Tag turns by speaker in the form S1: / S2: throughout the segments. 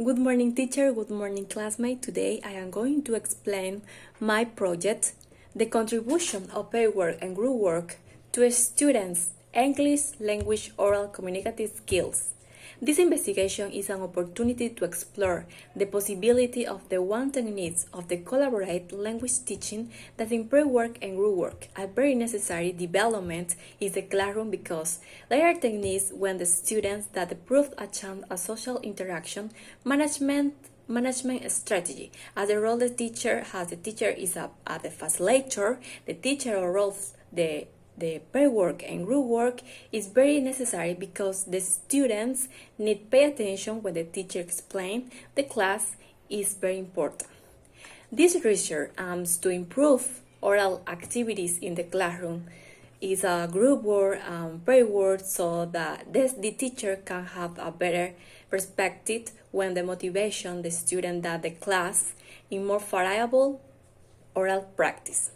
S1: Good morning, teacher. Good morning, classmate. Today I am going to explain my project, the contribution of paid work and group work to students' English language oral communicative skills. This investigation is an opportunity to explore the possibility of the wanted needs of the collaborative language teaching that in pre-work and group work. A very necessary development is the classroom because they are techniques when the students that prove a chance a social interaction management strategy. As the role the teacher has, the teacher is the facilitator, the teacher roles the pre-work and group work is very necessary because the students need pay attention when the teacher explains the class is very important. This research aims to improve oral activities in the classroom is a group work and pre-work so that the teacher can have a better perspective when the motivation the student that the class in more variable oral practice.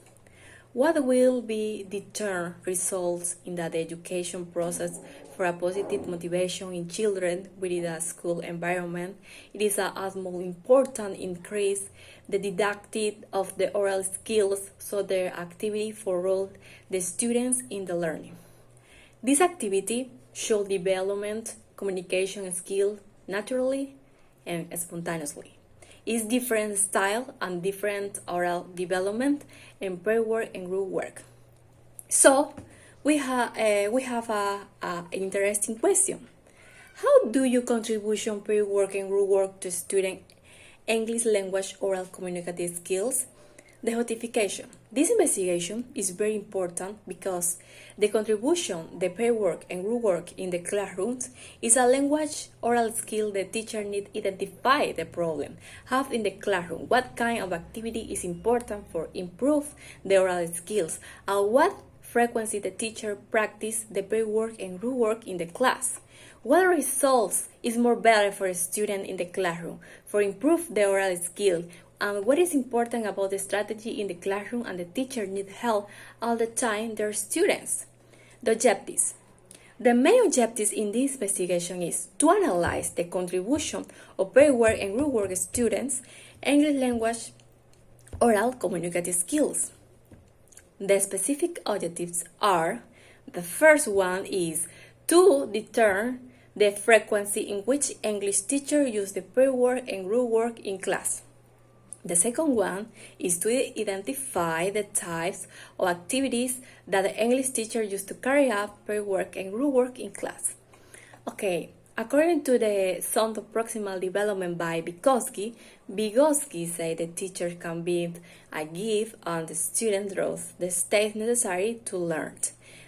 S1: What will be determine results in the education process for a positive motivation in children within a school environment? It is as more important increase the didactic of the oral skills so their activity for all the students in the learning. This activity should develop communication skill naturally and spontaneously. Is different style and different oral development and pre-work and group work. So we have a interesting question. How do you contribution pre-work and group work to student English language oral communicative skills? The justification. This investigation is very important because the contribution, the pre-work and group work in the classrooms is a language oral skill the teacher needs to identify the problem, have in the classroom, what kind of activity is important for improve the oral skills, and what frequency the teacher practice the pre-work and group work in the class. What results is more better for a student in the classroom for improve the oral skill, and what is important about the strategy in the classroom and the teacher need help all the time their students. The objectives. The main objectives in this investigation is to analyze the contribution of pre-work and group work students English language oral communicative skills. The specific objectives are: the first one is to determine the frequency in which English teachers use the pre-work and group work in class. The second one is to identify the types of activities that the English teacher used to carry out pre-work and group work in class. Okay, according to the Sound of Proximal Development by Vygotsky said the teacher can build a gift and the student draws the steps necessary to learn.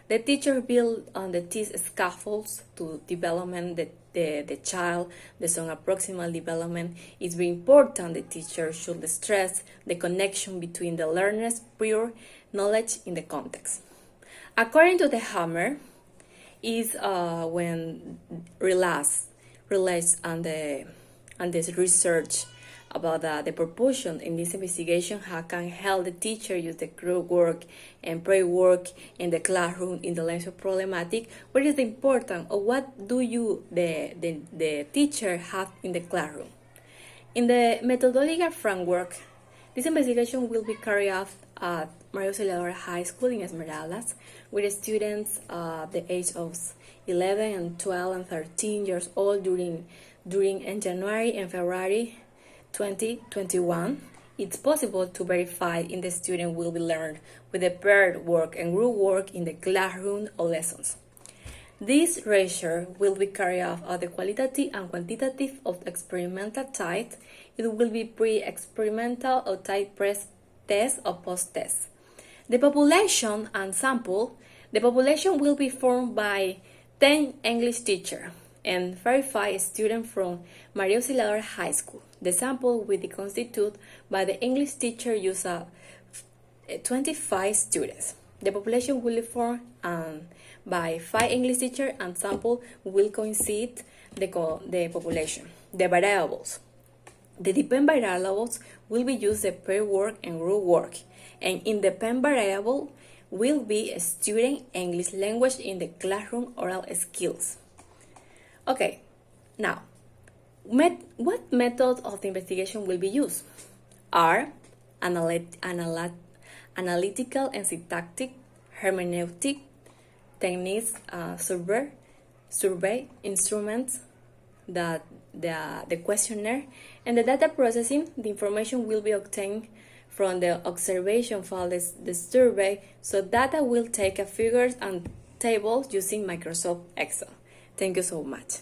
S1: The teacher builds on the these scaffolds to development the child. The Sound of Proximal Development is very important. The teacher should stress the connection between the learner's prior knowledge in the context. According to the Hammer, is when relates on this research about the proportion in this investigation, how can help the teacher use the group work and pre-work in the classroom in the lesson problematic. What is the important or what do you the teacher have in the classroom? In the methodological framework, this investigation will be carried out at Maria Auxiliadora High School in Esmeraldas with students the age of 11 and 12 and 13 years old during in January and February 2021. It's possible to verify if the student will be learned with the paired work and group work in the classroom or lessons. This research will be carried out at the qualitative and quantitative of experimental type. It will be pre-experimental or type test or post-test. The population and sample. The population will be formed by 10 English teachers and 35 students from Maria Auxiliadora High School. The sample will be constituted by the English teacher use 25 students. The population will be formed by 5 English teachers and sample will coincide the population. The variables. The dependent variables will be used the pair work and group work, and independent variable will be student English language in the classroom oral skills. Okay, now What method of the investigation will be used? Are analytical and syntactic, hermeneutic, techniques, survey instruments, the questionnaire, and the data processing. The information will be obtained from the observation files, the survey, so data will take figures and tables using Microsoft Excel. Thank you so much.